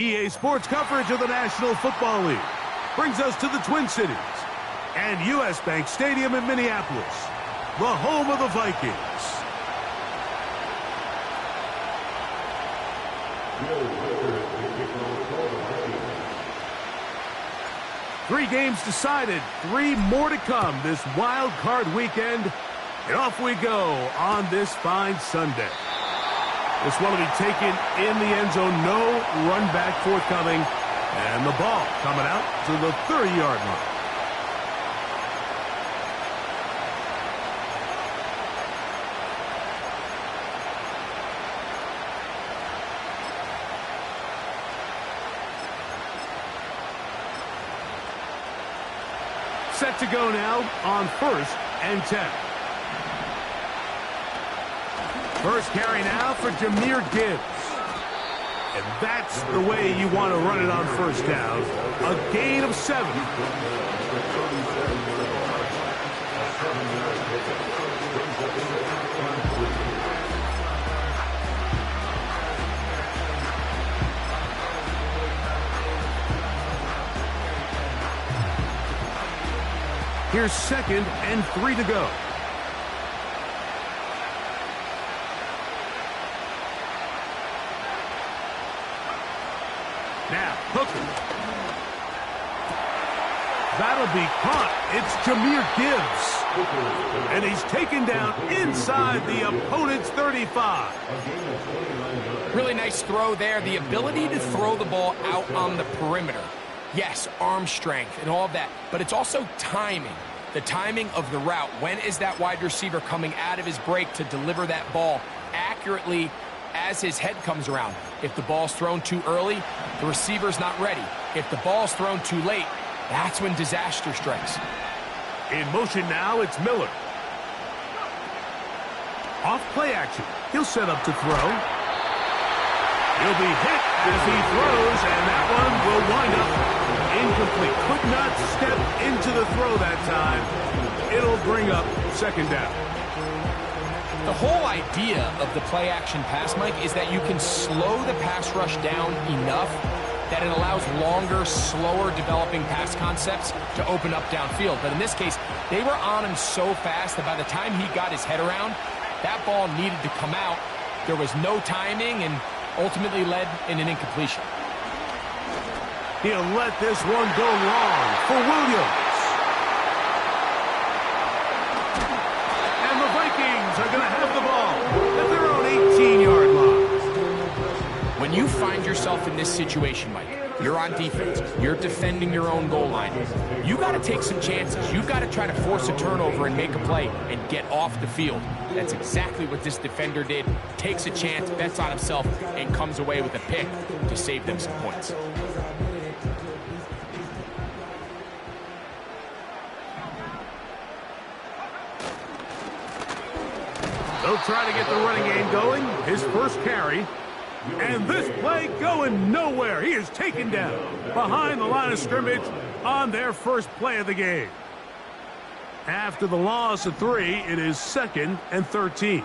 EA Sports coverage of the National Football League brings us to the Twin Cities and U.S. Bank Stadium in Minneapolis, the home of the Vikings. Three games decided, three more to come this wild card weekend. And off we go on this fine Sunday. This one will be taken in the end zone. No run back forthcoming. And the ball coming out to the 30-yard line. Set to go now on 1st and 10. First carry now for Jahmyr Gibbs. And that's the way you want to run it on first down. A gain of 7. Here's 2nd and 3 to go. Now, Hooker. That'll be caught. It's Jahmyr Gibbs. And he's taken down inside the opponent's 35. Really nice throw there. The ability to throw the ball out on the perimeter. Yes, arm strength and all of that, but it's also timing. The timing of the route. When is that wide receiver coming out of his break to deliver that ball accurately as his head comes around? If the ball's thrown too early, the receiver's not ready. If the ball's thrown too late, that's when disaster strikes. In motion now, it's Miller. Off play action. He'll set up to throw. He'll be hit as he throws, and that one will wind up incomplete. Could not step into the throw that time. It'll bring up 2nd down. The whole idea of the play-action pass, Mike, is that you can slow the pass rush down enough that it allows longer, slower developing pass concepts to open up downfield. But in this case, they were on him so fast that by the time he got his head around, that ball needed to come out. There was no timing and ultimately led in an incompletion. He'll let this one go long for Williams. And the Vikings are going to have the ball at their own 18-yard line. When you find yourself in this situation, Mike, you're on defense, you're defending your own goal line, you got to take some chances. You got to try to force a turnover and make a play and get off the field. That's exactly what this defender did. Takes a chance, bets on himself, and comes away with a pick to save them some points. They'll try to get the running game going. His first carry. And this play going nowhere. He is taken down behind the line of scrimmage on their first play of the game. After the loss of 3, it is 2nd and 13.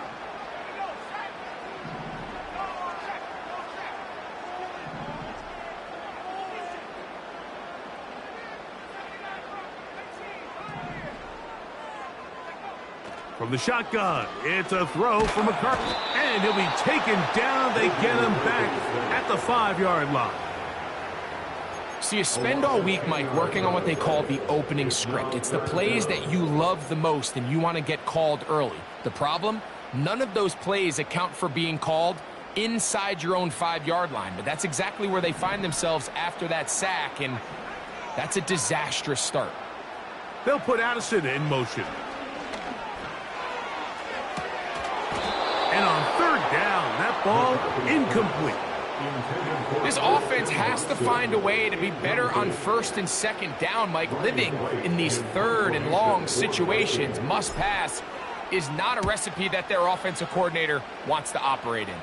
From the shotgun, it's a throw from McCarthy. And he'll be taken down. They get him back at the 5-yard line. So you spend all week, Mike, working on what they call the opening script. It's the plays that you love the most and you want to get called early. The problem? None of those plays account for being called inside your own 5-yard line. But that's exactly where they find themselves after that sack, and that's a disastrous start. They'll put Addison in motion. And on 3rd down, that ball incomplete. This offense has to find a way to be better on 1st and 2nd down, Mike. Living in these 3rd and long situations, must pass, is not a recipe that their offensive coordinator wants to operate in.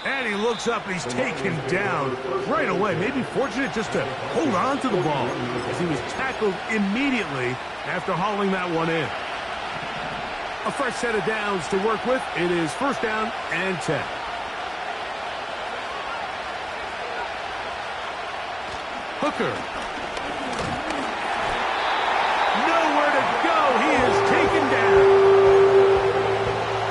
And he looks up and he's taken down right away. Maybe fortunate just to hold on to the ball as he was tackled immediately after hauling that one in. A fresh set of downs to work with. It is 1st down and 10. Hooker. Nowhere to go. He is taken down.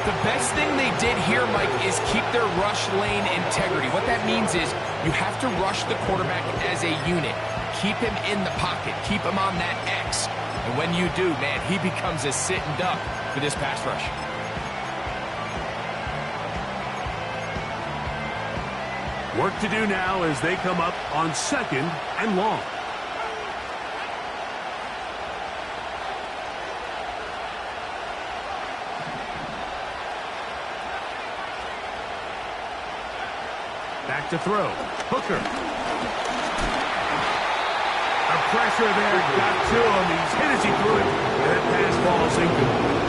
The best thing they did here, Mike, is keep their rush lane integrity. What that means is you have to rush the quarterback as a unit. Keep him in the pocket. Keep him on that X. And when you do, man, he becomes a sitting duck for this pass rush. Work to do now as they come up on 2nd and long. Back to throw. Hooker. A pressure there got to him. He's hit as he threw it. And that pass falls incomplete.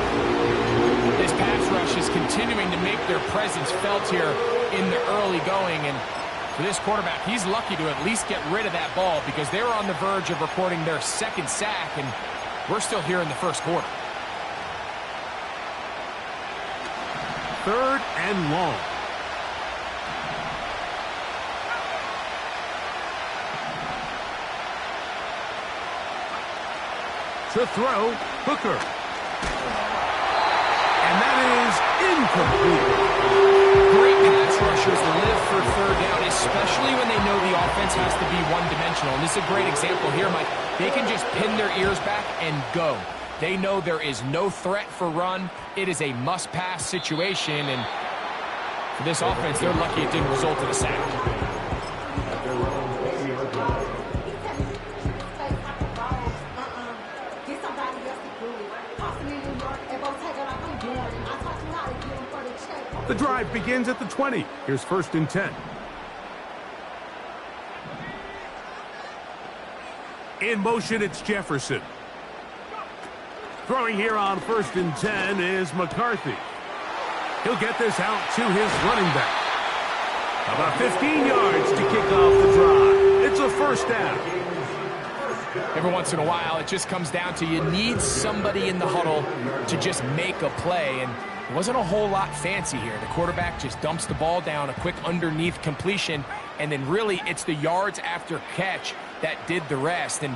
This pass rush is continuing to make their presence felt here in the early going. And for this quarterback, he's lucky to at least get rid of that ball because they were on the verge of recording their 2nd sack, and we're still here in the 1st quarter. 3rd and long. To throw, Hooker. And that is incomplete. Great pass rushers live for 3rd down, especially when they know the offense has to be one-dimensional. And this is a great example here, Mike. They can just pin their ears back and go. They know there is no threat for run. It is a must-pass situation, and for this offense, they're lucky it didn't result in a sack. The drive begins at the 20. Here's 1st and 10. In motion, it's Jefferson. Throwing here on 1st and 10 is McCarthy. He'll get this out to his running back. About 15 yards to kick off the drive. It's a 1st down. Every once in a while, it just comes down to you need somebody in the huddle to just make a play, and it wasn't a whole lot fancy here. The quarterback just dumps the ball down, a quick underneath completion, and then really it's the yards after catch that did the rest, and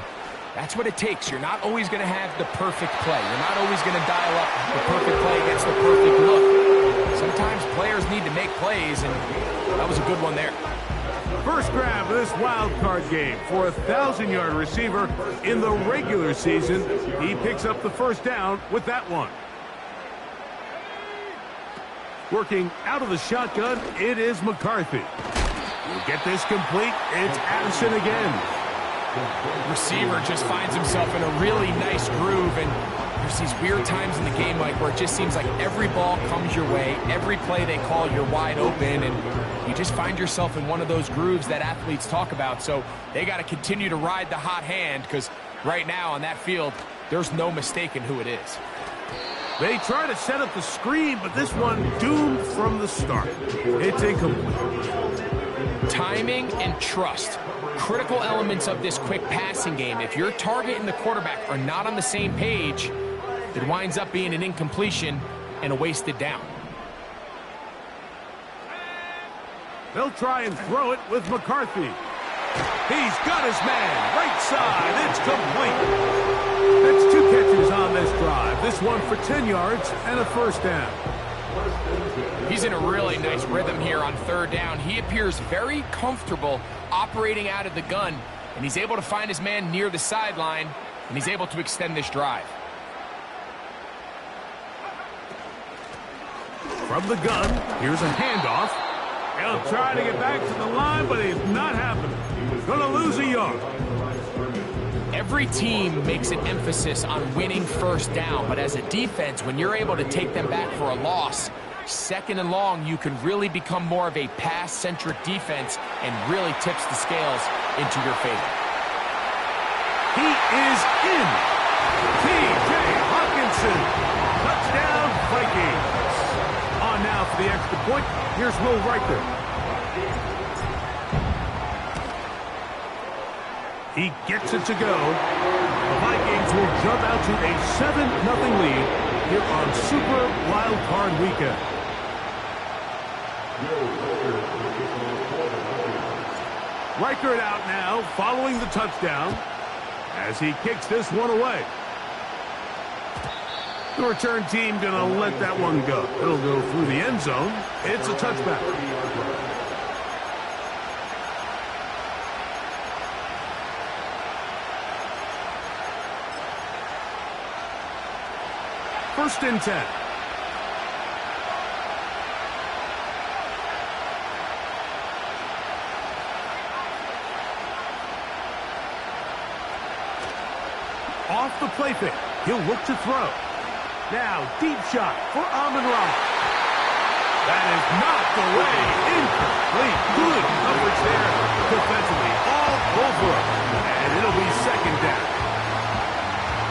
that's what it takes. You're not always going to have the perfect play. You're not always going to dial up the perfect play against the perfect look. Sometimes players need to make plays, and that was a good one there. First grab of this wild card game for a 1,000-yard receiver in the regular season. He picks up the 1st down with that one. Working out of the shotgun, it is McCarthy. We'll get this complete. It's Addison again. Receiver just finds himself in a really nice groove, and there's these weird times in the game, Mike, where it just seems like every ball comes your way, every play they call, you're wide open, and you just find yourself in one of those grooves that athletes talk about. So they got to continue to ride the hot hand, because right now on that field, there's no mistaking who it is. They try to set up the screen, but this one doomed from the start. It's incomplete. Timing and trust, critical elements of this quick passing game. If your target and the quarterback are not on the same page, it winds up being an incompletion and a wasted down. They'll try and throw it with McCarthy. He's got his man, right side. It's complete. That's 2 catches on this drive. This one for 10 yards and a 1st down. He's in a really nice rhythm here on 3rd down. He appears very comfortable operating out of the gun, and he's able to find his man near the sideline, and he's able to extend this drive. From the gun, here's a handoff. He'll try to get back to the line, but it's not happening. Gonna lose a yard. Every team makes an emphasis on winning 1st down, but as a defense, when you're able to take them back for a loss, 2nd and long, you can really become more of a pass-centric defense and really tips the scales into your favor. He is in. T.J. Hawkinson. Touchdown, Vikings. On now for the extra point. Here's Will Riker. He gets it to go. The Vikings will jump out to a 7-0 lead here on Super Wild Card Weekend. Wildcard out now following the touchdown as he kicks this one away. The return team going to let that one go. It'll go through the end zone. It's a touchback. First and 10. Off the play fake. He'll look to throw. Now, deep shot for Amon-Ra. That is not the way. Incomplete. Good coverage there defensively. All over it. And it'll be second down.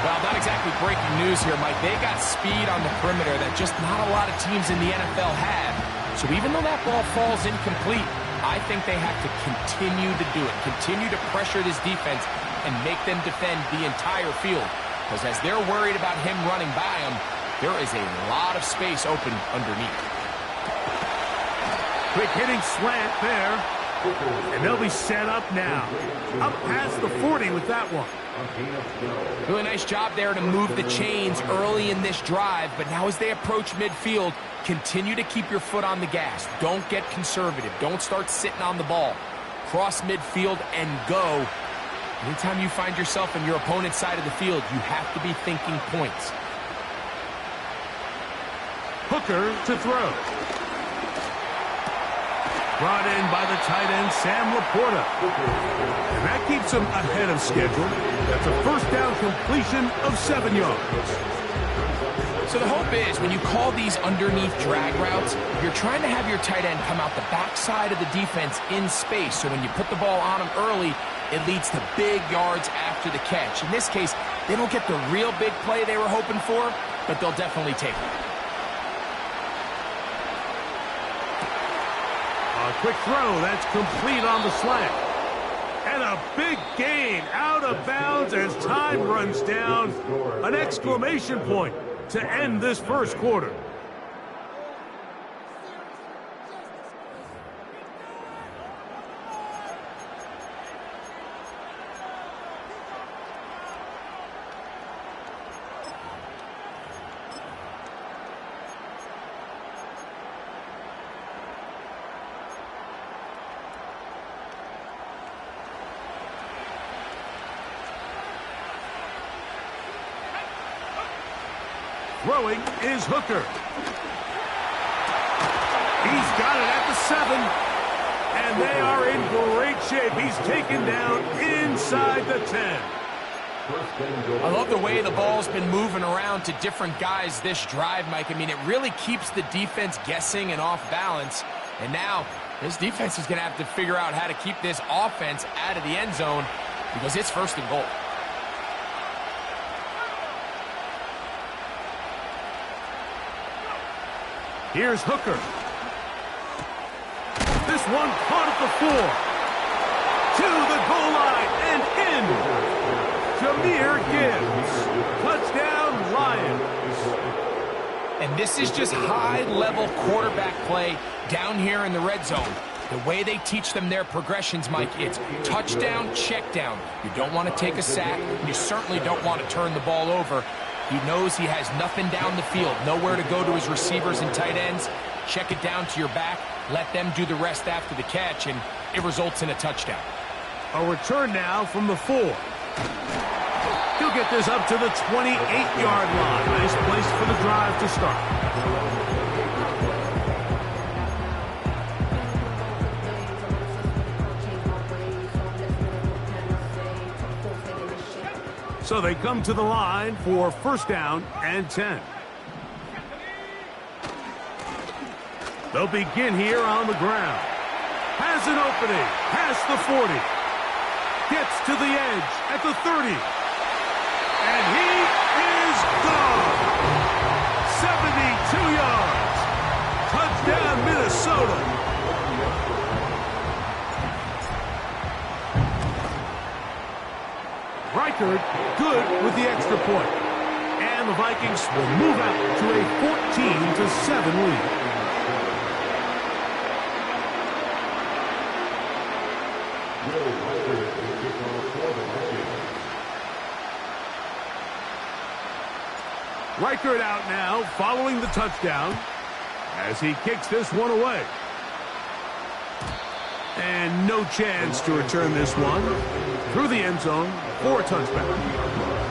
Well, not exactly breaking news here, Mike. They got speed on the perimeter that just not a lot of teams in the NFL have. So even though that ball falls incomplete, I think they have to continue to do it. Continue to pressure this defense and make them defend the entire field. Because as they're worried about him running by them, there is a lot of space open underneath. Quick hitting slant there. And they'll be set up now. Up past the 40 with that one. Really nice job there to move the chains early in this drive. But now as they approach midfield, continue to keep your foot on the gas. Don't get conservative. Don't start sitting on the ball. Cross midfield and go. Anytime you find yourself on your opponent's side of the field, you have to be thinking points. Hooker to throw. Brought in by the tight end, Sam Laporta. And that keeps him ahead of schedule. That's a first down completion of 7 yards. So the hope is when you call these underneath drag routes, you're trying to have your tight end come out the backside of the defense in space. So when you put the ball on him early, it leads to big yards after the catch. In this case, they don't get the real big play they were hoping for, but they'll definitely take it. A quick throw, that's complete on the slant. And a big gain out of bounds as time runs down. An exclamation point to end this first quarter. Throwing is Hooker. He's got it at the 7. And they are in great shape. He's taken down inside the 10. I love the way the ball's been moving around to different guys this drive, Mike. I mean, it really keeps the defense guessing and off balance. And now this defense is going to have to figure out how to keep this offense out of the end zone because it's first and goal. Here's Hooker. This one caught at the 4. To the goal line and in. Jahmyr Gibbs. Touchdown, Lions. And this is just high-level quarterback play down here in the red zone. The way they teach them their progressions, Mike, it's touchdown, check down. You don't want to take a sack. You certainly don't want to turn the ball over. He knows he has nothing down the field, nowhere to go to his receivers and tight ends. Check it down to your back, let them do the rest after the catch, and it results in a touchdown. A return now from the 4. He'll get this up to the 28-yard line. Nice place for the drive to start. So they come to the line for first down and 10. They'll begin here on the ground. Has an opening past the 40. Gets to the edge at the 30. And he is gone. 72 yards. Touchdown, Minnesota. Wildcard good with the extra point. And the Vikings will move out to a 14-7 lead. Reichert out now, following the touchdown, as he kicks this one away. And no chance to return this one through the end zone for a touchback.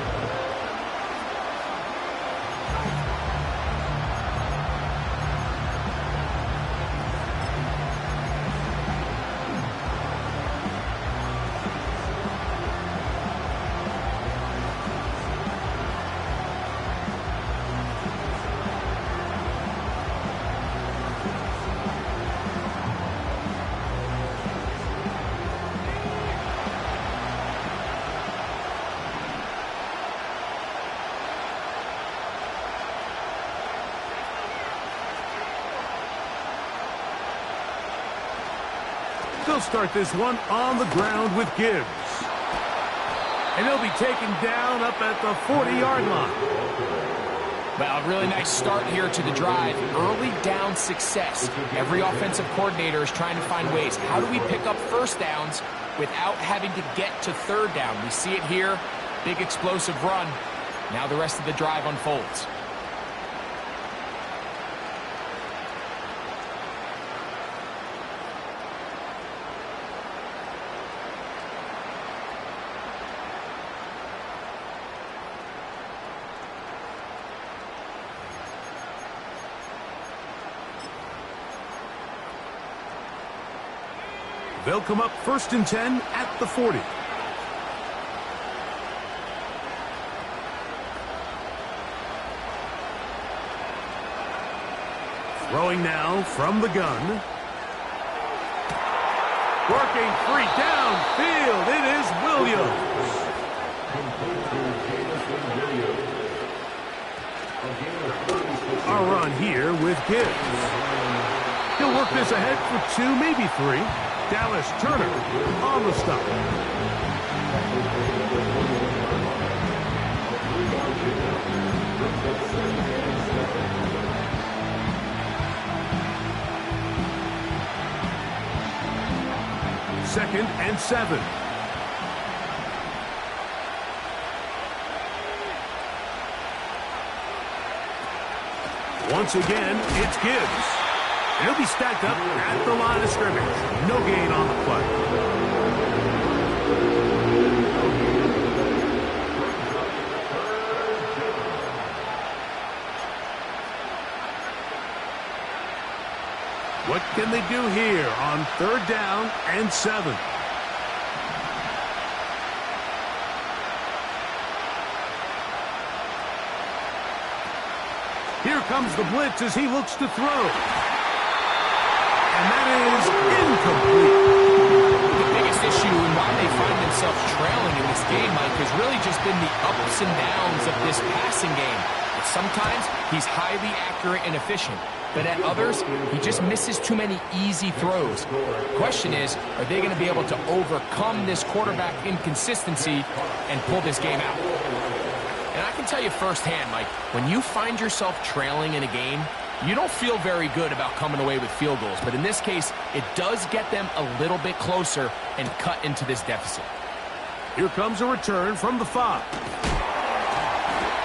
They'll start this one on the ground with Gibbs. And he'll be taken down up at the 40-yard line. Well, really nice start here to the drive. Early down success. Every offensive coordinator is trying to find ways. How do we pick up first downs without having to get to third down? We see it here. Big explosive run. Now the rest of the drive unfolds. They'll come up 1st and 10 at the 40. Throwing now from the gun. Working free downfield. It is Williams. A run here with Gibbs. He'll work this ahead for 2, maybe 3. Dallas Turner on the stop. Second and 7. Once again, it's Gibbs. He'll be stacked up at the line of scrimmage. No gain on the play. What can they do here on 3rd down and 7? Here comes the blitz as he looks to throw. And that is incomplete. The biggest issue and why they find themselves trailing in this game, Mike, has really just been the ups and downs of this passing game. And sometimes he's highly accurate and efficient, but at others, he just misses too many easy throws. The question is, are they going to be able to overcome this quarterback inconsistency and pull this game out? And I can tell you firsthand, Mike, when you find yourself trailing in a game, you don't feel very good about coming away with field goals. But in this case, it does get them a little bit closer and cut into this deficit. Here comes a return from the 5.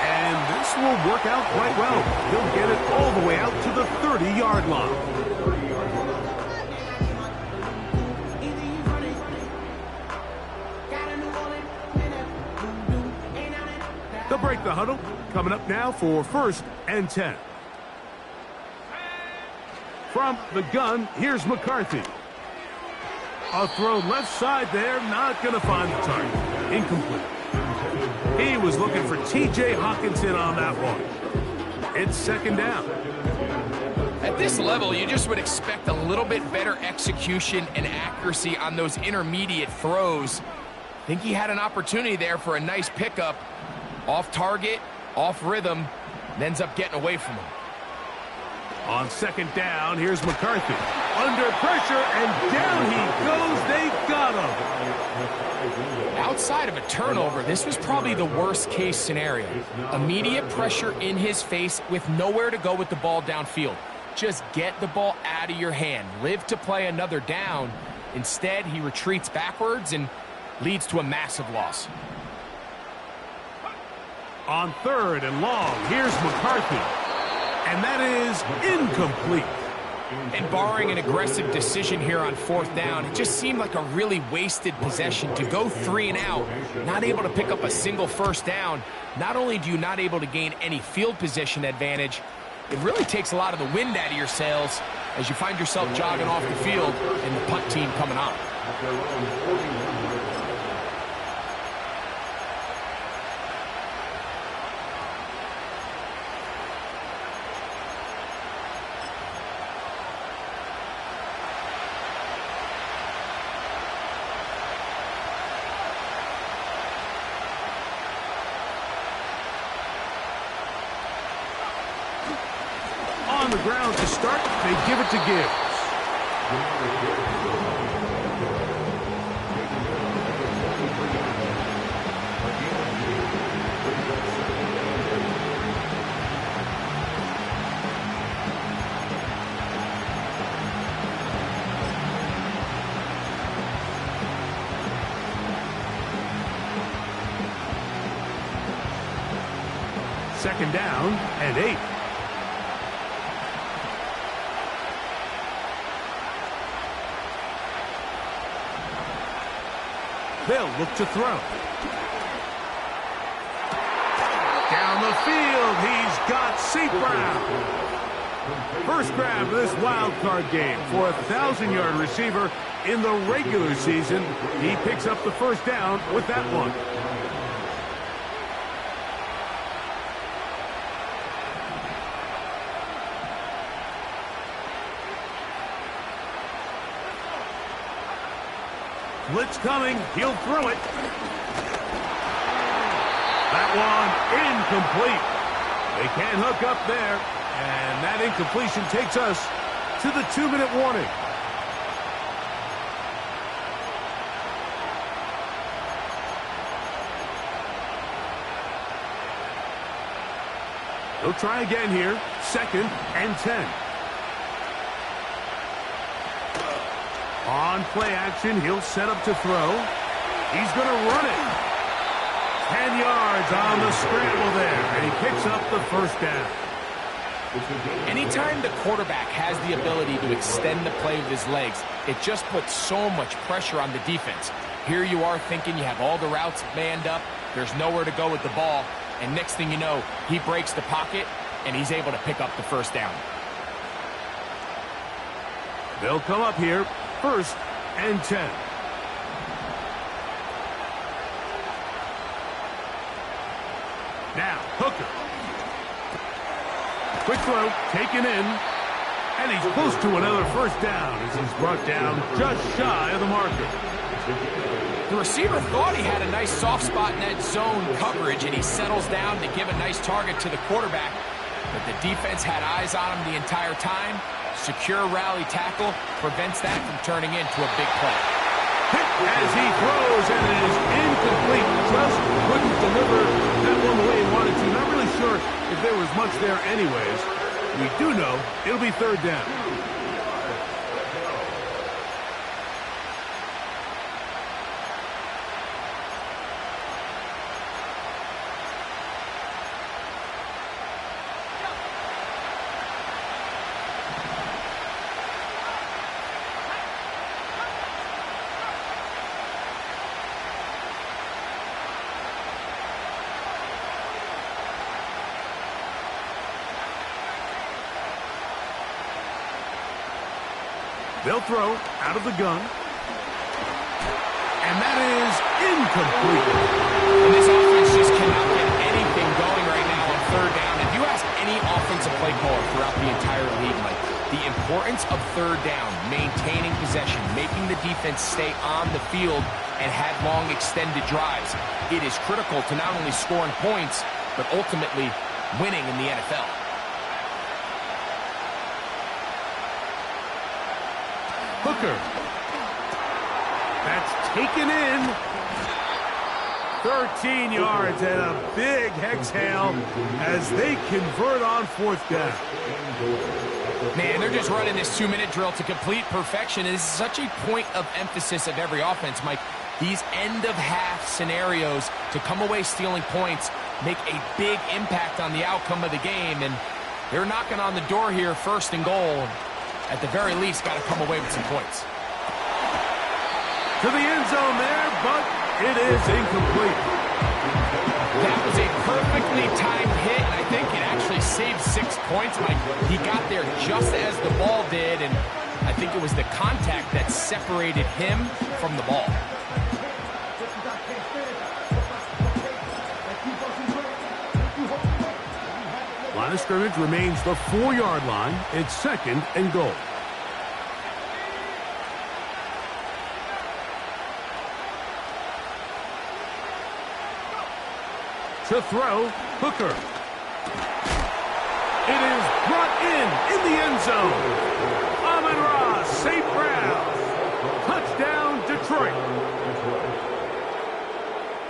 And this will work out quite well. He'll get it all the way out to the 30-yard line. They'll break the huddle. Coming up now for 1st and 10. From the gun, here's McCarthy. A throw left side there, not going to find the target. Incomplete. He was looking for T.J. Hawkinson on that one. It's 2nd down. At this level, you just would expect a little bit better execution and accuracy on those intermediate throws. I think he had an opportunity there for a nice pickup. Off target, off rhythm, and ends up getting away from him. On 2nd down, here's McCarthy. Under pressure, and down he goes. They got him. Outside of a turnover, this was probably the worst-case scenario. Immediate pressure in his face with nowhere to go with the ball downfield. Just get the ball out of your hand. Live to play another down. Instead, he retreats backwards and leads to a massive loss. On 3rd and long, here's McCarthy. And that is incomplete. And barring an aggressive decision here on 4th down, it just seemed like a really wasted possession to go 3 and out, not able to pick up a single 1st down. Not only do you not able to gain any field position advantage, it really takes a lot of the wind out of your sails as you find yourself jogging off the field and the punt team coming on. On the ground to start, they give it to Gibbs. Second down and 8. They'll look to throw. Down the field, he's got St. Brown. First grab of this wild card game for a 1,000-yard receiver in the regular season. He picks up the 1st down with that one. Blitz coming. He'll throw it. That one incomplete. They can't hook up there. And that incompletion takes us to the 2-minute warning. He'll try again here. 2nd and 10. On play action, he'll set up to throw. He's going to run it. 10 yards on the scramble there, and he picks up the 1st down. Anytime the quarterback has the ability to extend the play with his legs, it just puts so much pressure on the defense. Here you are thinking you have all the routes manned up, there's nowhere to go with the ball, and next thing you know, he breaks the pocket, and he's able to pick up the 1st down. They'll come up here. 1st and 10. Now, Hooker. Quick throw, taken in. And he's close to another 1st down as he's brought down just shy of the marker. The receiver thought he had a nice soft spot in that zone coverage, and he settles down to give a nice target to the quarterback. But the defense had eyes on him the entire time. Secure rally tackle prevents that from turning into a big play. Hit as he throws, and it is incomplete. Just couldn't deliver that one the way he wanted to. Not really sure if there was much there anyways. We do know it'll be 3rd down. They'll throw out of the gun. And that is incomplete. And this offense just cannot get anything going right now on 3rd down. If you ask any offensive play caller throughout the entire league, like the importance of 3rd down, maintaining possession, making the defense stay on the field and have long extended drives, it is critical to not only scoring points, but ultimately winning in the NFL. Hooker. That's taken in. 13 yards and a big exhale as they convert on 4th down. Man, they're just running this 2-minute drill to complete perfection. It is such a point of emphasis of every offense, Mike. These end-of-half scenarios to come away stealing points make a big impact on the outcome of the game, and they're knocking on the door here, 1st and goal. At the very least, got to come away with some points. To the end zone there, but it is incomplete. That was a perfectly timed hit, and I think it actually saved 6 points, Mike. He got there just as the ball did, and I think it was the contact that separated him from the ball. Line of scrimmage remains the 4-yard line. It's 2nd and goal. To throw, Hooker. It is brought in the end zone. Amon-Ra, St. Brown. Touchdown, Detroit.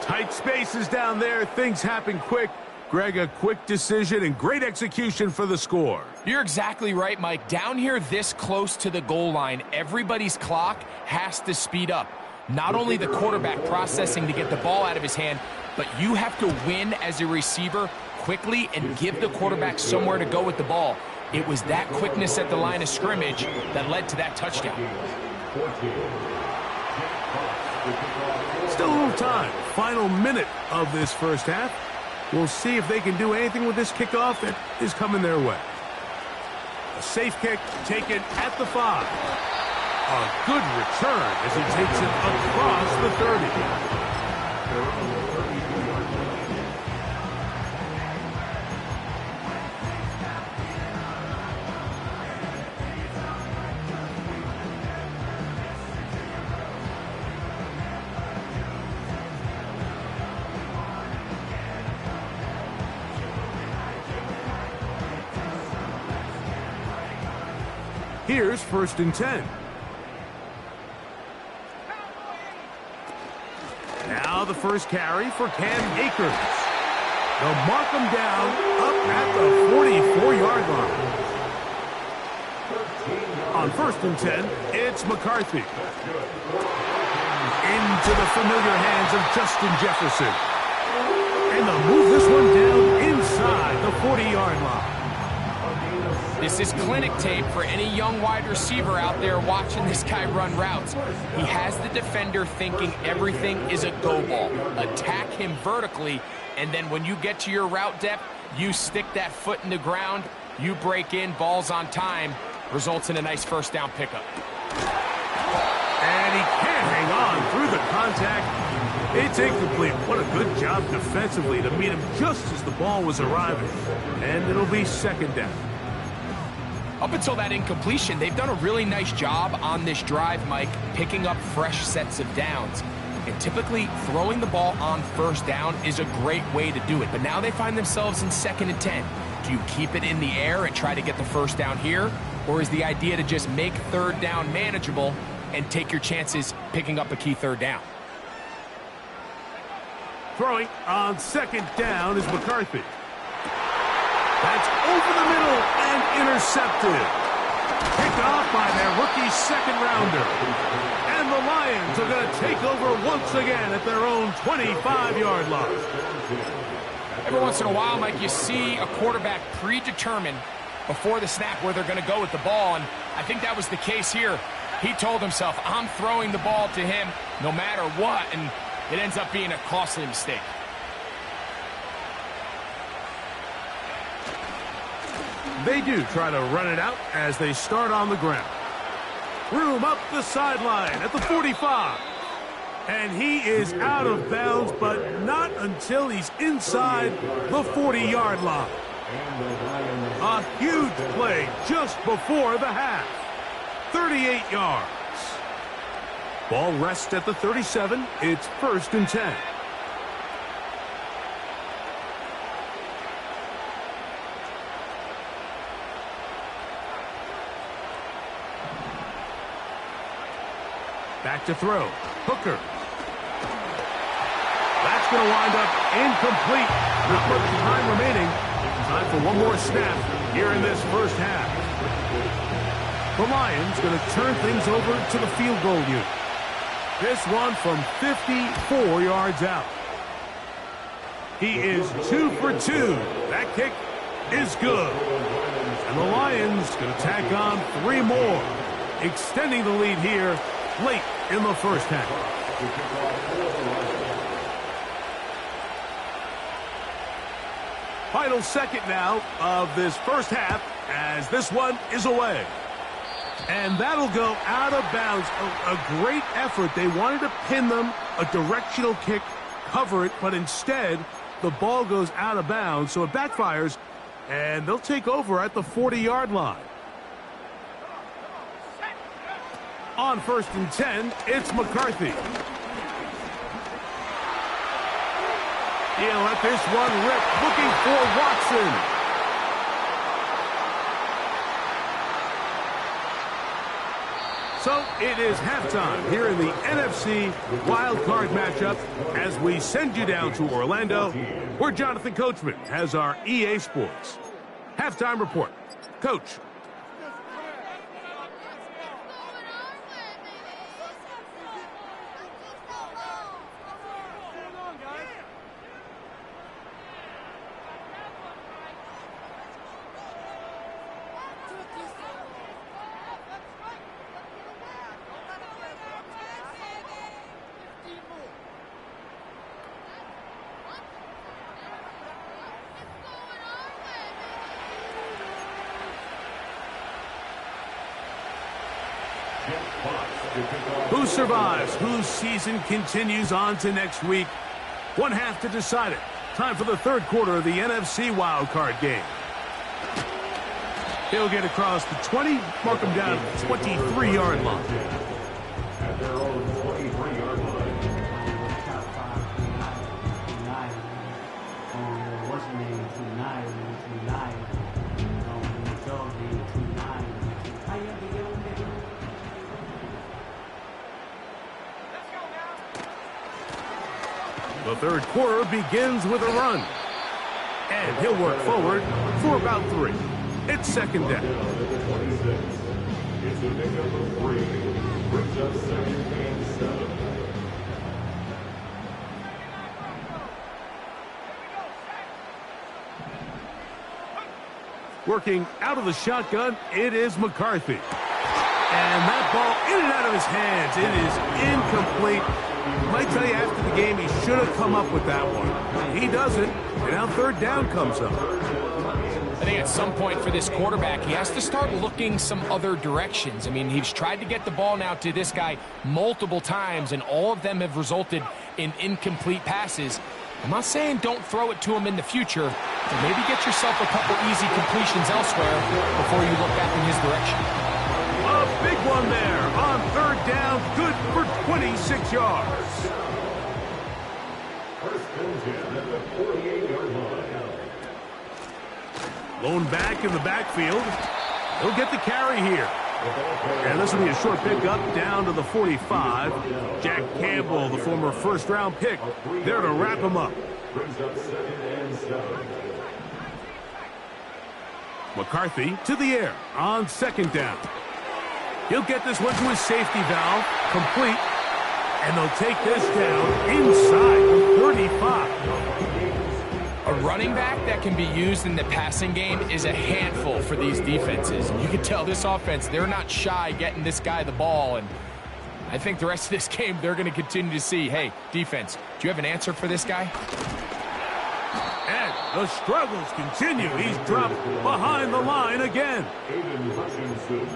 Tight spaces down there. Things happen quick. Greg, a quick decision and great execution for the score. You're exactly right, Mike. Down here this close to the goal line, everybody's clock has to speed up. Not only the quarterback processing to get the ball out of his hand, but you have to win as a receiver quickly and give the quarterback somewhere to go with the ball. It was that quickness at the line of scrimmage that led to that touchdown. Still a little time. Final minute of this first half. We'll see if they can do anything with this kickoff that is coming their way. A safe kick taken at the 5. A good return as he takes it across the 30. Here's 1st and 10. Now the first carry for Cam Akers. They'll mark him down up at the 44-yard line. On 1st and 10, it's McCarthy. Into the familiar hands of Justin Jefferson. And they'll move this one down inside the 40-yard line. This is clinic tape for any young wide receiver out there watching this guy run routes. He has the defender thinking everything is a go ball. Attack him vertically, and then when you get to your route depth, you stick that foot in the ground, you break in, ball's on time, results in a nice 1st down pickup. And he can't hang on through the contact. It's incomplete. What a good job defensively to meet him just as the ball was arriving. And it'll be 2nd down. Up until that incompletion, they've done a really nice job on this drive, Mike, picking up fresh sets of downs. And typically, throwing the ball on 1st down is a great way to do it. But now they find themselves in 2nd and 10. Do you keep it in the air and try to get the 1st down here? Or is the idea to just make 3rd down manageable and take your chances picking up a key 3rd down? Throwing on 2nd down is McCarthy. That's over the middle and intercepted. Picked off by their rookie 2nd rounder. And the Lions are going to take over once again at their own 25-yard line. Every once in a while, Mike, you see a quarterback predetermined before the snap where they're going to go with the ball, and I think that was the case here. He told himself, I'm throwing the ball to him no matter what, and it ends up being a costly mistake. They do try to run it out as they start on the ground. Room up the sideline at the 45. And he is out of bounds, but not until he's inside the 40-yard line. A huge play just before the half. 38 yards. Ball rests at the 37. It's 1st and 10. Back to throw. Hooker. That's going to wind up incomplete. Not much time remaining. Time for one more snap here in this first half. The Lions going to turn things over to the field goal unit. This one from 54 yards out. He is 2 for 2. That kick is good. And the Lions going to tack on 3 more, extending the lead here late in the first half. Final second now of this first half as this one is away. And that'll go out of bounds. A great effort. They wanted to pin them, a directional kick, cover it, but instead the ball goes out of bounds, so it backfires, and they'll take over at the 40-yard line. On 1st and 10, it's McCarthy. He'll let this one rip, looking for Watson. So it is halftime here in the NFC Wildcard matchup as we send you down to Orlando, where Jonathan Coachman has our EA Sports halftime report. Coach. Who survives? Whose season continues on to next week? One half to decide it. Time for the third quarter of the NFC wildcard game. He'll get across the 20, mark him down at the 23-yard line. At their own 23-yard line. The third quarter begins with a run. And he'll work forward for about 3. It's second down. It's a pickup of 3. Brings up 2nd and 7. Working out of the shotgun, it is McCarthy. And that ball in and out of his hands. It is incomplete. I might tell you after the game he should have come up with that one. He doesn't, and now third down comes up. I think at some point for this quarterback, he has to start looking some other directions. I mean, he's tried to get the ball now to this guy multiple times, and all of them have resulted in incomplete passes. I'm not saying don't throw it to him in the future, but maybe get yourself a couple easy completions elsewhere before you look back in his direction. A big one there on third down, good for 26 yards. First and 10 at the 48-yard line. Lone back in the backfield. He'll get the carry here. And this will be a short pickup down to the 45. Jack Campbell, the former first-round pick, there to wrap him up. Brings up 2nd and 7. McCarthy to the air on second down. He'll get this one to his safety valve, complete, and they'll take this down inside the 35. A running back that can be used in the passing game is a handful for these defenses. And you can tell this offense, they're not shy getting this guy the ball. And I think the rest of this game, they're going to continue to see, hey, defense, do you have an answer for this guy? And the struggles continue. He's dropped behind the line again.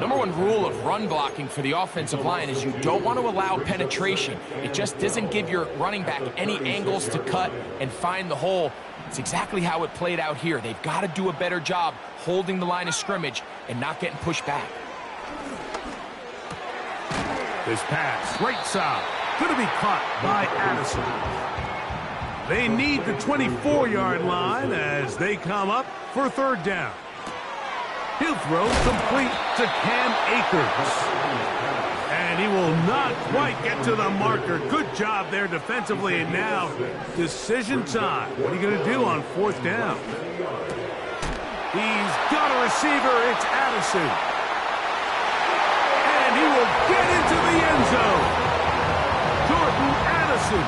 Number one rule of run blocking for the offensive line is you don't want to allow penetration. It just doesn't give your running back any angles to cut and find the hole. It's exactly how it played out here. They've got to do a better job holding the line of scrimmage and not getting pushed back. This pass, right side, going to be caught by Addison. They need the 24-yard line as they come up for third down. He'll throw complete to Cam Akers. And And he will not quite get to the marker. Good job there defensively. And now, decision time. What are you going to do on 4th down? He's got a receiver. It's Addison. And he will get into the end zone. Jordan Addison.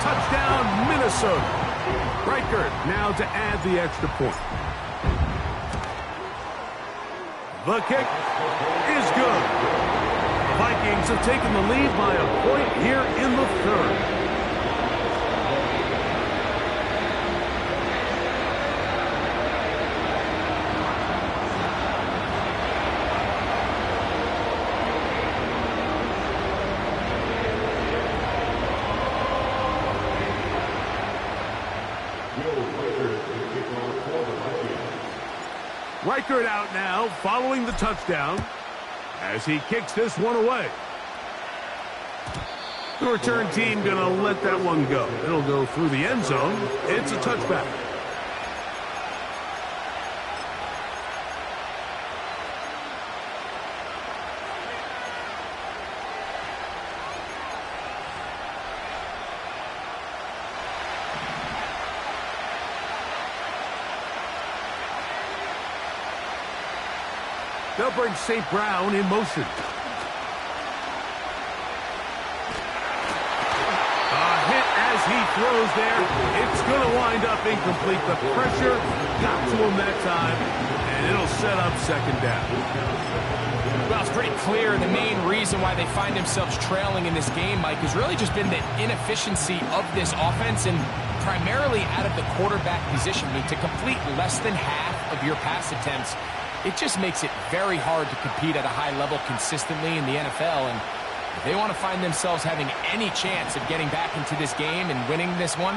Touchdown, Minnesota. Reichert now to add the extra point. The kick is good. The Vikings have taken the lead by a point here in the 3rd. Reichert out now following the touchdown as he kicks this one away. The return team going to let that one go. It'll go through the end zone. It's a touchback. They'll bring St. Brown in motion. A hit as he throws there. It's going to wind up incomplete. The pressure got to him that time, and it'll set up 2nd down. Well, it's pretty clear the main reason why they find themselves trailing in this game, Mike, has really just been the inefficiency of this offense and primarily out of the quarterback position. I mean, to complete less than half of your pass attempts, it just makes it very hard to compete at a high level consistently in the NFL. And if they want to find themselves having any chance of getting back into this game and winning this one,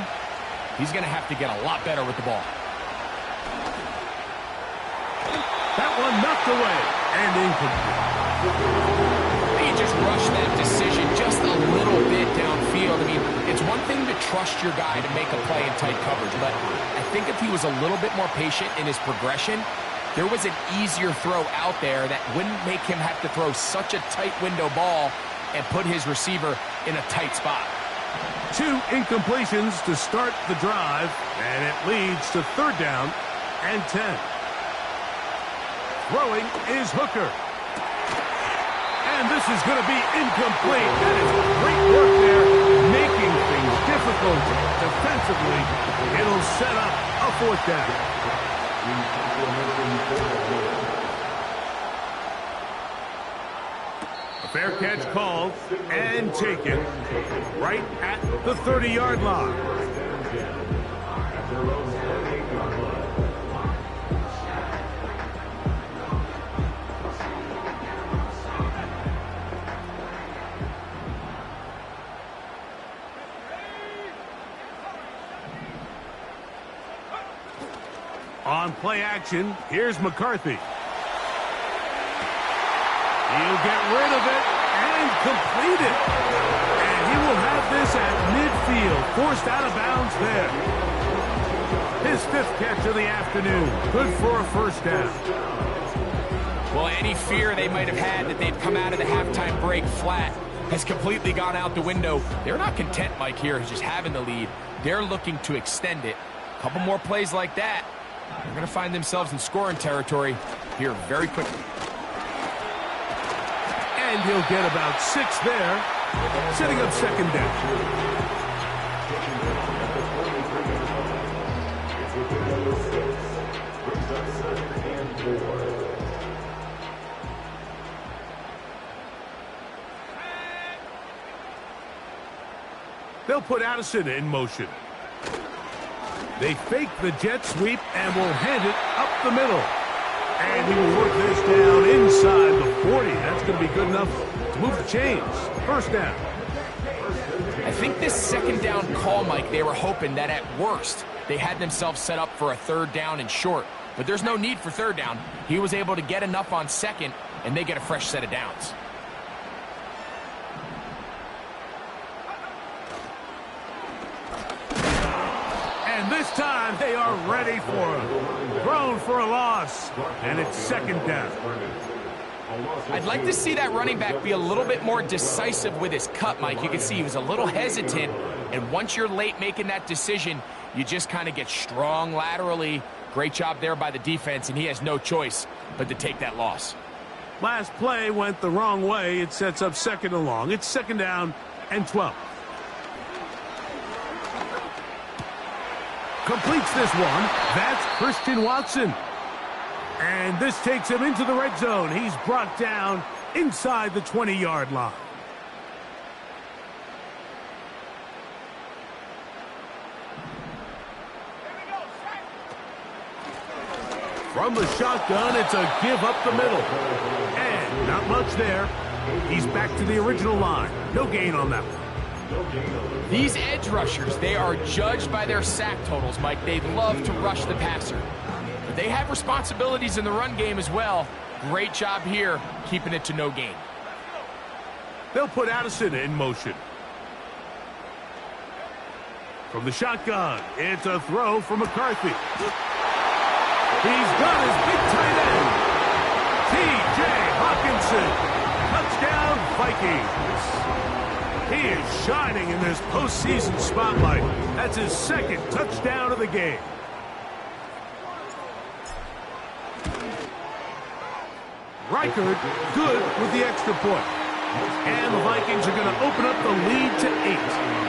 he's going to have to get a lot better with the ball. That one knocked away and incomplete. He just rushed that decision just a little bit downfield. I mean, it's one thing to trust your guy to make a play in tight coverage, but I think if he was a little bit more patient in his progression, there was an easier throw out there that wouldn't make him have to throw such a tight window ball and put his receiver in a tight spot. 2 incompletions to start the drive, and it leads to 3rd down and 10. Throwing is Hooker. And this is going to be incomplete. That is great work there, making things difficult defensively. It'll set up a 4th down. A fair catch called and taken right at the 30-yard line. On play action, here's McCarthy. He'll get rid of it and complete it. And he will have this at midfield, forced out of bounds there. His 5th catch of the afternoon, good for a 1st down. Well, any fear they might have had that they'd come out of the halftime break flat has completely gone out the window. They're not content, Mike, here, just having the lead. They're looking to extend it. A couple more plays like that, they're going to find themselves in scoring territory here very quickly. And he'll get about 6 there, setting up 2nd down. They'll put Addison in motion. They fake the jet sweep and will hand it up the middle. And he will work this down inside the 40. That's going to be good enough to move the chains. 1st down. I think this 2nd down call, Mike, they were hoping that at worst they had themselves set up for a 3rd down and short. But there's no need for 3rd down. He was able to get enough on 2nd, and they get a fresh set of downs. And this time they are ready for him. Thrown for a loss. And it's 2nd down. I'd like to see that running back be a little bit more decisive with his cut, Mike. You can see he was a little hesitant, and once you're late making that decision, you just kind of get strong laterally. Great job there by the defense, and he has no choice but to take that loss. Last play went the wrong way. It sets up 2nd and long. It's 2nd down and 12. Completes this one. That's Christian Watson. And this takes him into the red zone. He's brought down inside the 20-yard line. From the shotgun, it's a give up the middle. And not much there. He's back to the original line. No gain on that one. These edge rushers, they are judged by their sack totals, Mike. They love to rush the passer. But they have responsibilities in the run game as well. Great job here, keeping it to no gain. They'll put Addison in motion. From the shotgun, it's a throw from McCarthy. He's got his big tight end. T.J. Hawkinson. Touchdown, Vikings. He is shining in this postseason spotlight. That's his 2nd touchdown of the game. Reichard good with the extra point. And the Vikings are going to open up the lead to 8.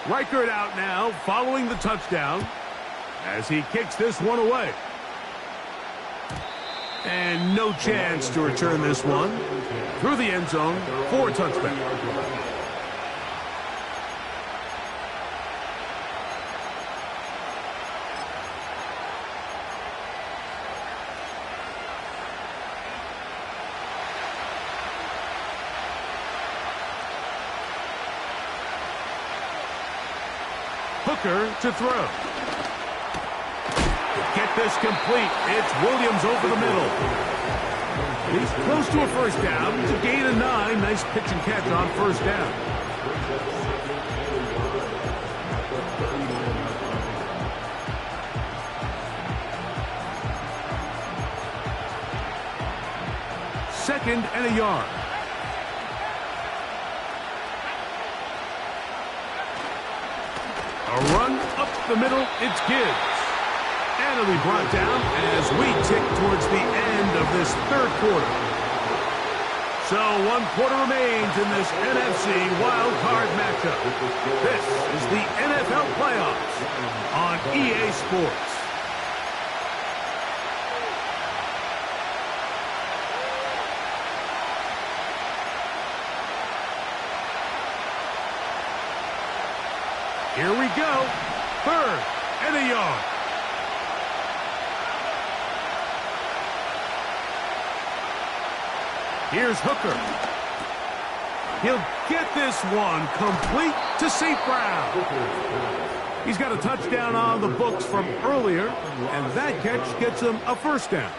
Reichard out now following the touchdown as he kicks this one away. And no chance to return this one through the end zone for a touchback. Hooker to throw. To get this complete, it's Williams over the middle. He's close to a first down. It's a gain of 9. Nice pitch and catch on first down. Second and a yard. A run up the middle, it's Gibbs. And it'll be brought down as we tick towards the end of this 3rd quarter. So 1 quarter remains in this NFC wildcard matchup. This is the NFL playoffs on EA Sports. Here we go. 3rd and a yard. Here's Hooker. He'll get this one complete to St. Brown. He's got a touchdown on the books from earlier, and that catch gets him a first down.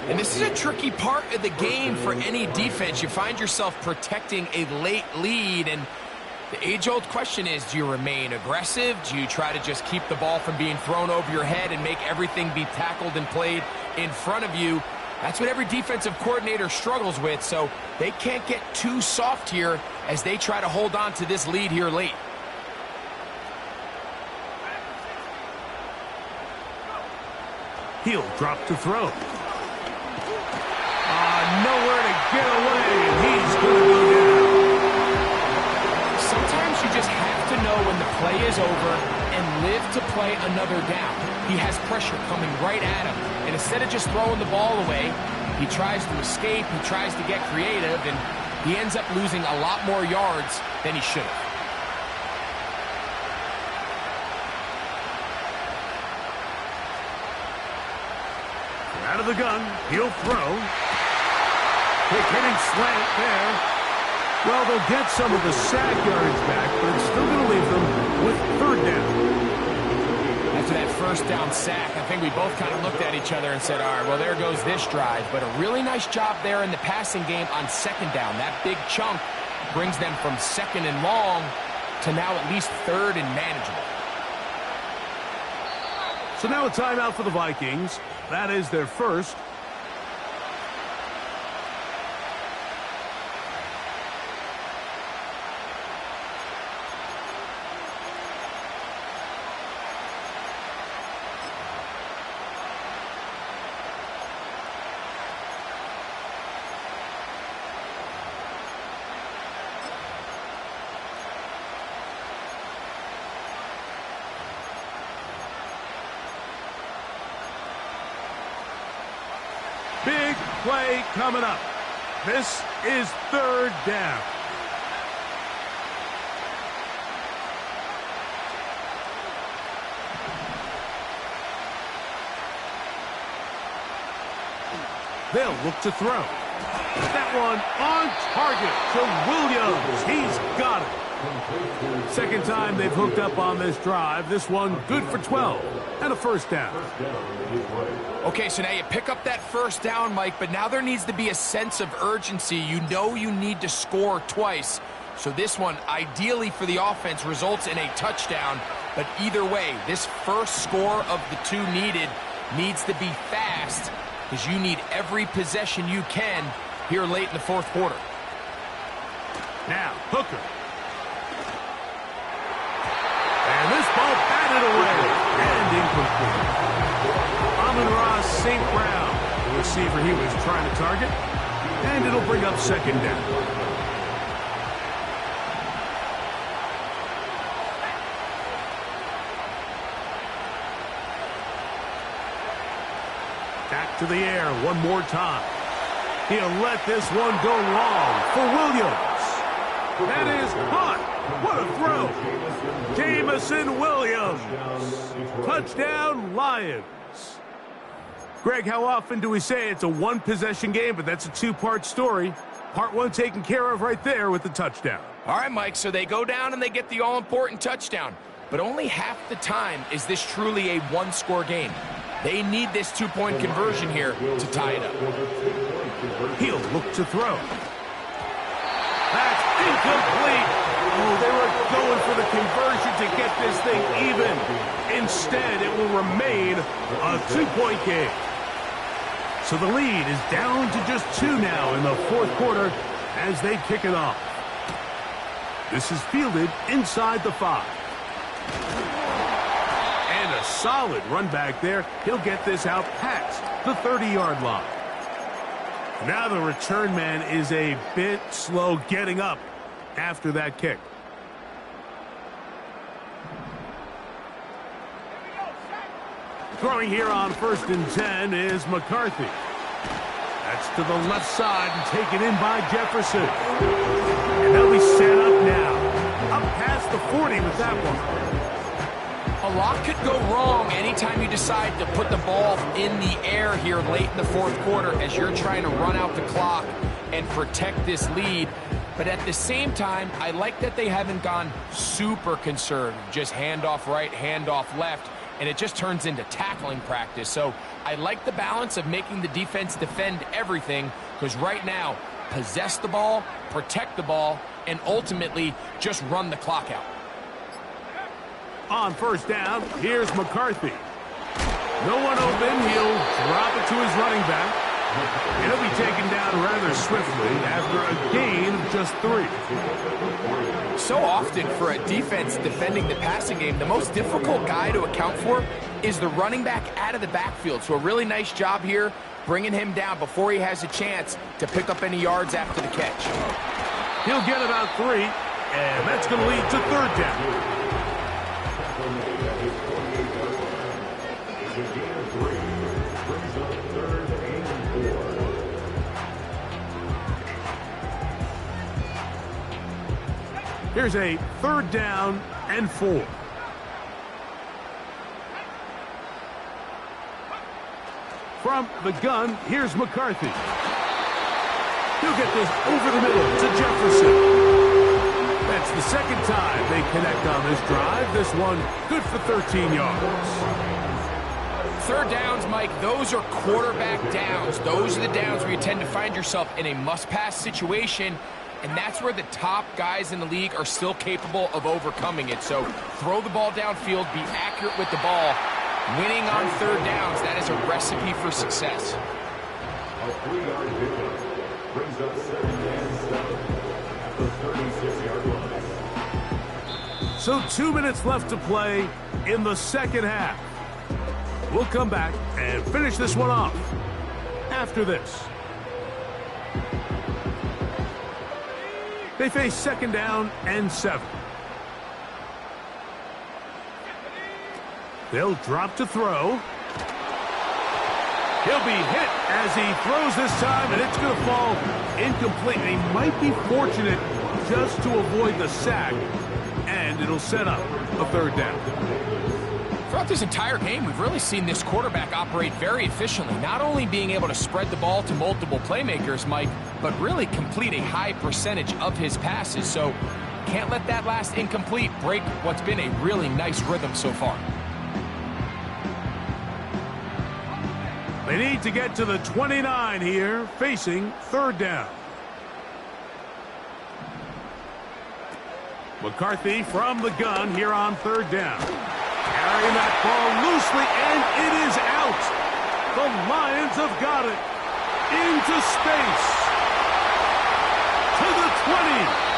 And this is a tricky part of the game for any defense. You find yourself protecting a late lead, and the age-old question is, do you remain aggressive? Do you try to just keep the ball from being thrown over your head and make everything be tackled and played in front of you? That's what every defensive coordinator struggles with, so they can't get too soft here as they try to hold on to this lead here late. He'll drop to throw. Nowhere to get away. He's going to go down. Sometimes you just have to know when the play is over and live to play another down. He has pressure coming right at him, and instead of just throwing the ball away, he tries to escape, he tries to get creative, and he ends up losing a lot more yards than he should have. Out of the gun, he'll throw. Quick hitting slant there. Well, they'll get some of the sack yards back, but it's still going to leave them with 3rd down. That's a to that first down sack. I think we both kind of looked at each other and said, all right, well, there goes this drive. But a really nice job there in the passing game on second down. That big chunk brings them from second and long to now at least third and manageable. So now a timeout for the Vikings. That is their first. Big play coming up. This is third down. They'll look to throw. That one on target to Williams. He's got it. Second time they've hooked up on this drive. This one good for 12 and a first down. Okay, so now you pick up that first down, Mike, but now there needs to be a sense of urgency. You know you need to score twice. So this one, ideally for the offense, results in a touchdown. But either way, this first score of the two needed needs to be fast because you need every possession you can here late in the fourth quarter. Now, Hooker. And this ball batted away and incomplete. Amon-Ra St. Brown, the receiver he was trying to target, and it'll bring up second down. Back to the air one more time. He'll let this one go long for Williams. That is hot. What a throw. Jamison Williams. Touchdown, Lions. Greg, how often do we say it's a one-possession game, but that's a two-part story? Part one taken care of right there with the touchdown. All right, Mike, so they go down and they get the all-important touchdown. But only half the time is this truly a one-score game. They need this two-point conversion here to tie it up. He'll look to throw. That's incomplete. Oh, they were going for the conversion to get this thing even. Instead, it will remain a two-point game. So the lead is down to just 2 now in the fourth quarter as they kick it off. This is fielded inside the 5. And a solid run back there. He'll get this out past the 30-yard line. Now the return man is a bit slow getting up after that kick. Throwing here on 1st and 10 is McCarthy. That's to the left side and taken in by Jefferson. And they'll be set up now. Up past the 40 with that one. A lot could go wrong anytime you decide to put the ball in the air here late in the fourth quarter as you're trying to run out the clock and protect this lead. But at the same time, I like that they haven't gone super conservative. Just handoff right, handoff left, and it just turns into tackling practice. So I like the balance of making the defense defend everything because right now, possess the ball, protect the ball, and ultimately just run the clock out. On 1st down, here's McCarthy. No one open. He'll drop it to his running back. He'll be taken down rather swiftly after a gain of just 3. So often for a defense defending the passing game, the most difficult guy to account for is the running back out of the backfield. So a really nice job here bringing him down before he has a chance to pick up any yards after the catch. He'll get about 3, and that's going to lead to 3rd down. Here's a 3rd down and 4. From the gun, here's McCarthy. He'll get this over the middle to Jefferson. That's the second time they connect on this drive. This one good for 13 yards. Third downs, Mike, those are quarterback downs. Those are the downs where you tend to find yourself in a must-pass situation, and that's where the top guys in the league are still capable of overcoming it. So throw the ball downfield, be accurate with the ball. Winning on third downs, that is a recipe for success. A 3-yard pickup brings up 7 and 7 at the 36-yard line. So 2 minutes left to play in the second half. We'll come back and finish this one off after this. They face second down and 7. They'll drop to throw. He'll be hit as he throws this time, and it's going to fall incomplete. He might be fortunate just to avoid the sack, and it'll set up a third down. Throughout this entire game, we've really seen this quarterback operate very efficiently, not only being able to spread the ball to multiple playmakers, Mike, but really complete a high percentage of his passes. So can't let that last incomplete break what's been a really nice rhythm so far. They need to get to the 29 here, facing third down. McCarthy from the gun here on third down. Carrying that ball loosely, and it is out. The Lions have got it into space. To the 20.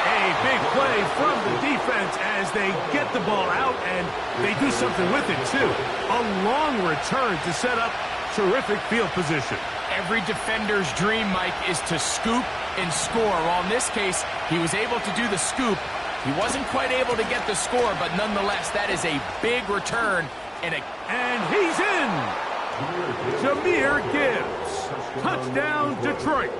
A big play from the defense as they get the ball out, and they do something with it, too. A long return to set up terrific field position. Every defender's dream, Mike, is to scoop and score. Well, in this case, he was able to do the scoop. He wasn't quite able to get the score, but nonetheless, that is a big return. And he's in! Jahmyr Gibbs. Touchdown, Detroit.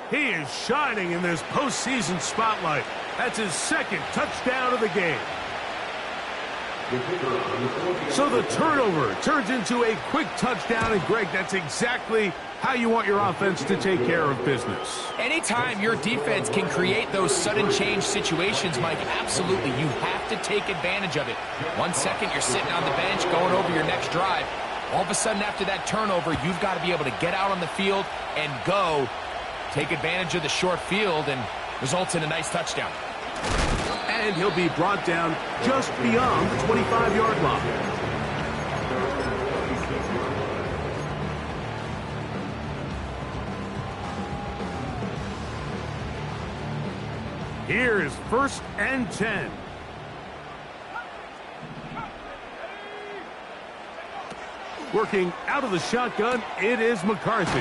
He is shining in this postseason spotlight. That's his second touchdown of the game. So the turnover turns into a quick touchdown, and Greg, that's exactly how you want your offense to take care of business. Anytime your defense can create those sudden change situations, Mike, absolutely, you have to take advantage of it. 1 second, you're sitting on the bench going over your next drive. All of a sudden, after that turnover, you've got to be able to get out on the field and go. Take advantage of the short field, and results in a nice touchdown. And he'll be brought down just beyond the 25-yard line. Here is 1st and 10. Working out of the shotgun, it is McCarthy.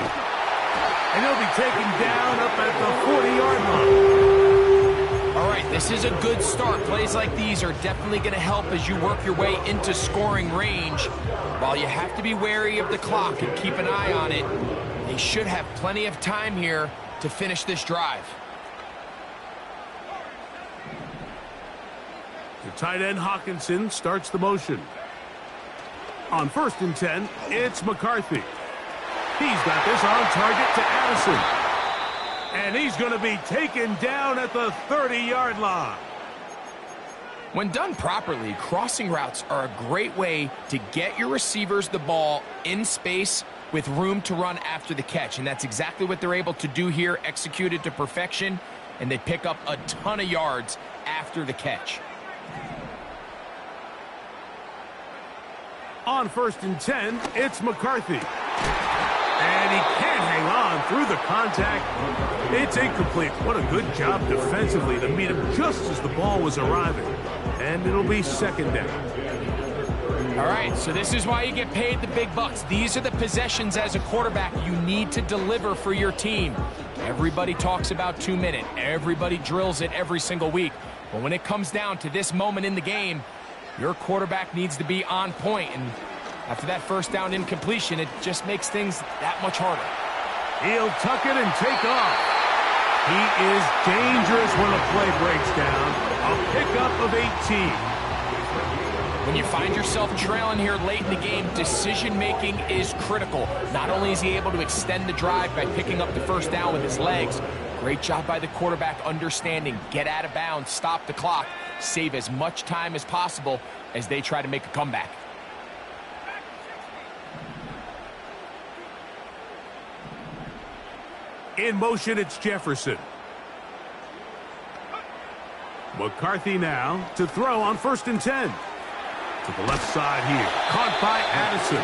And he'll be taken down up at the 40-yard line. All right, this is a good start. Plays like these are definitely going to help as you work your way into scoring range. While you have to be wary of the clock and keep an eye on it, they should have plenty of time here to finish this drive. The tight end Hawkinson starts the motion. On 1st and 10, it's McCarthy. He's got this on target to Addison. And he's going to be taken down at the 30-yard line. When done properly, crossing routes are a great way to get your receivers the ball in space with room to run after the catch. And that's exactly what they're able to do here, executed to perfection. And they pick up a ton of yards after the catch. On 1st and 10, it's McCarthy. And he can't hang on through the contact. It's incomplete. What a good job defensively to meet him just as the ball was arriving. And it'll be 2nd down. All right, so this is why you get paid the big bucks. These are the possessions as a quarterback you need to deliver for your team. Everybody talks about 2-minute. Everybody drills it every single week. But when it comes down to this moment in the game, your quarterback needs to be on point. And after that 1st down incompletion, it just makes things that much harder. He'll tuck it and take off. He is dangerous when a play breaks down. A pickup of 18. When you find yourself trailing here late in the game, decision-making is critical. Not only is he able to extend the drive by picking up the 1st down with his legs, great job by the quarterback understanding, get out of bounds, stop the clock, save as much time as possible as they try to make a comeback. In motion, it's Jefferson. McCarthy now to throw on 1st and 10. To the left side here. Caught by Addison.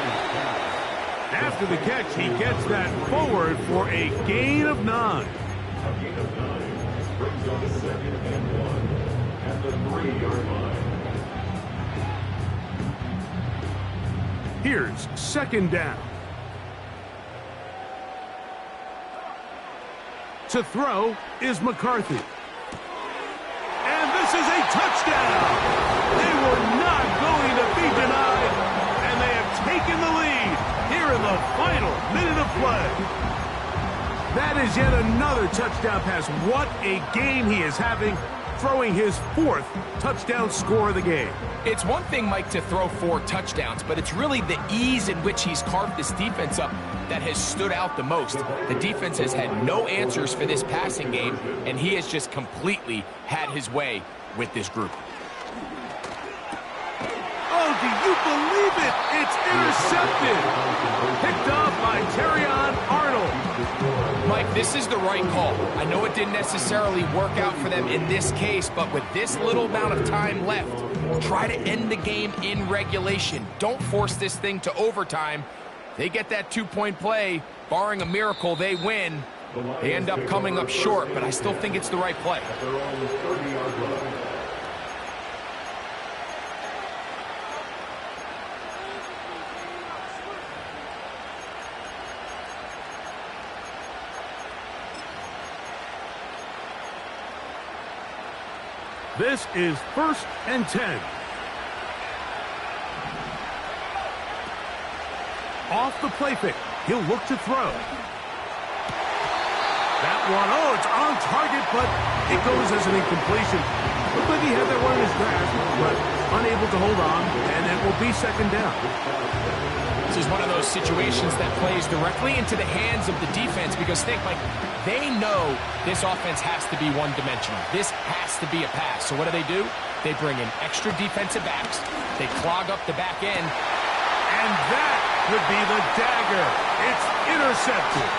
After the catch, he gets that forward for a gain of 9. A gain of 9 brings on 2nd and 1 at the 3-yard line. Here's 2nd down. To throw is McCarthy. And this is a touchdown. They were not going to be denied. And they have taken the lead here in the final minute of play. That is yet another touchdown pass. What a game he is having, throwing his 4th touchdown score of the game. It's one thing, Mike, to throw 4 touchdowns, but it's really the ease in which he's carved this defense up that has stood out the most. The defense has had no answers for this passing game, and he has just completely had his way with this group. Oh, do you believe it? It's intercepted. Picked off by Terrion Arnold. Mike, this is the right call. I know it didn't necessarily work out for them in this case, but with this little amount of time left, try to end the game in regulation. Don't force this thing to overtime. They get that 2-point play. Barring a miracle, they win. They end up coming up short, but I still think it's the right play. This is 1st and 10. Off the play fake. He'll look to throw. That one, oh, it's on target, but it goes as an incompletion. Looked like he had that one in his grasp, but unable to hold on, and it will be 2nd down. This is one of those situations that plays directly into the hands of the defense because think, Mike, they know this offense has to be one-dimensional. This has to be a pass. So what do? They bring in extra defensive backs. They clog up the back end. And that could be the dagger. It's intercepted.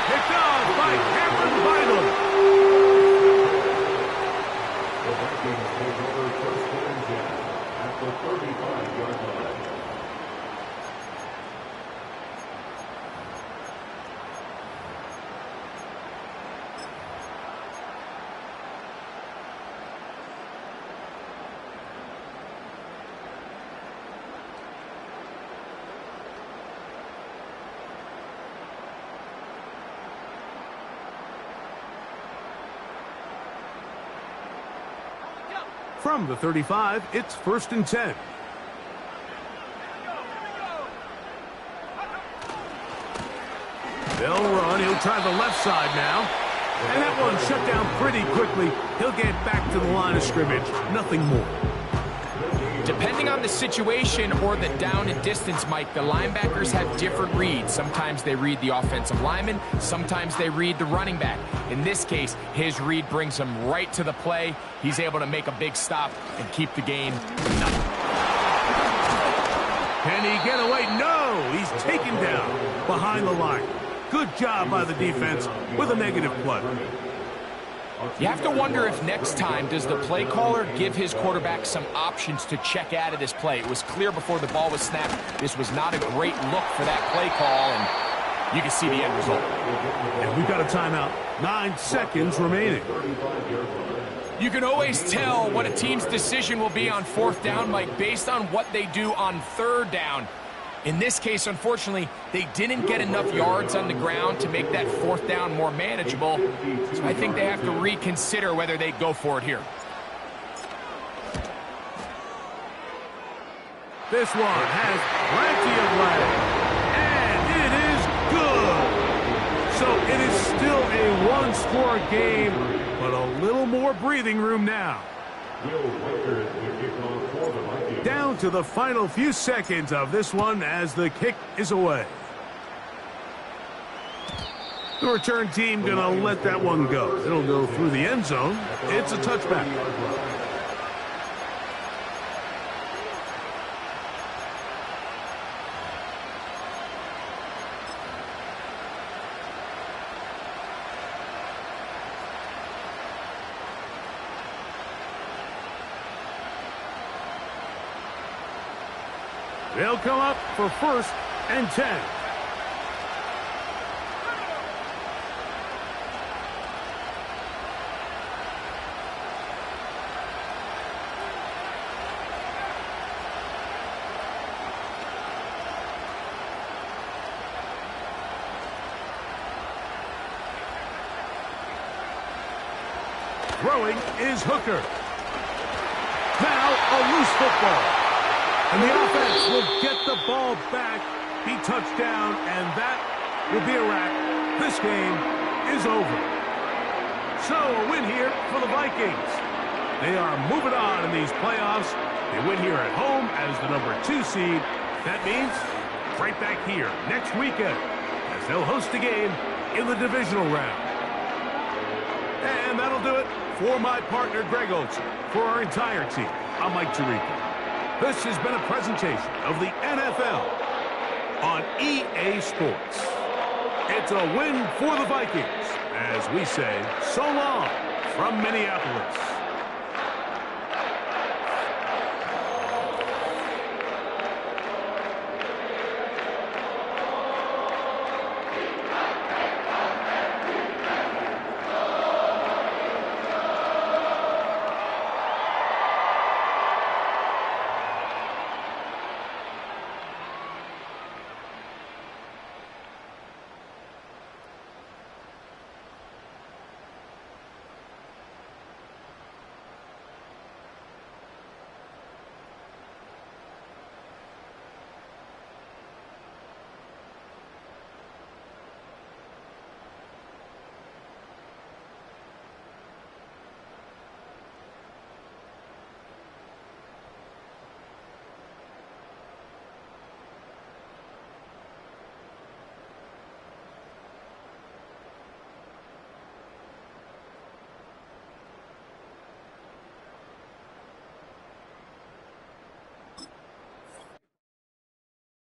Picked off by Cameron Bynum. The Vikings take over 1st and 10 at the 35-yard line. From the 35, it's 1st and 10. They'll run. He'll try the left side now. And that one shut down pretty quickly. He'll get back to the line of scrimmage. Nothing more. Depending on the situation or the down and distance, Mike, the linebackers have different reads. Sometimes they read the offensive lineman. Sometimes they read the running back. In this case, his read brings him right to the play. He's able to make a big stop and keep the game nothing. Can he get away? No! He's taken down behind the line. Good job by the defense with a negative play. You have to wonder if next time does the play caller give his quarterback some options to check out of this play. It was clear before the ball was snapped. This was not a great look for that play call, and you can see the end result. And we've got a timeout. 9 seconds remaining. You can always tell what a team's decision will be on 4th down, Mike, based on what they do on 3rd down. In this case, unfortunately, they didn't get enough yards on the ground to make that 4th down more manageable. So I think they have to reconsider whether they go for it here. This one has plenty of leg. And it is good. So it is still a one-score game, but a little more breathing room now. Down to the final few seconds of this one as the kick is away. The return team gonna let that one go. It'll go through the end zone. It's a touchback. They'll come up for 1st and 10. Throwing is Hooker. Now a loose football. And the offense will get the ball back, be touchdown, and that will be a wrap. This game is over. So a win here for the Vikings. They are moving on in these playoffs. They win here at home as the number 2 seed. That means right back here next weekend as they'll host a game in the divisional round. And that'll do it for my partner, Greg Olson. For our entire team, I'm Mike Tirico. This has been a presentation of the NFL on EA Sports. It's a win for the Vikings, as we say so long from Minneapolis.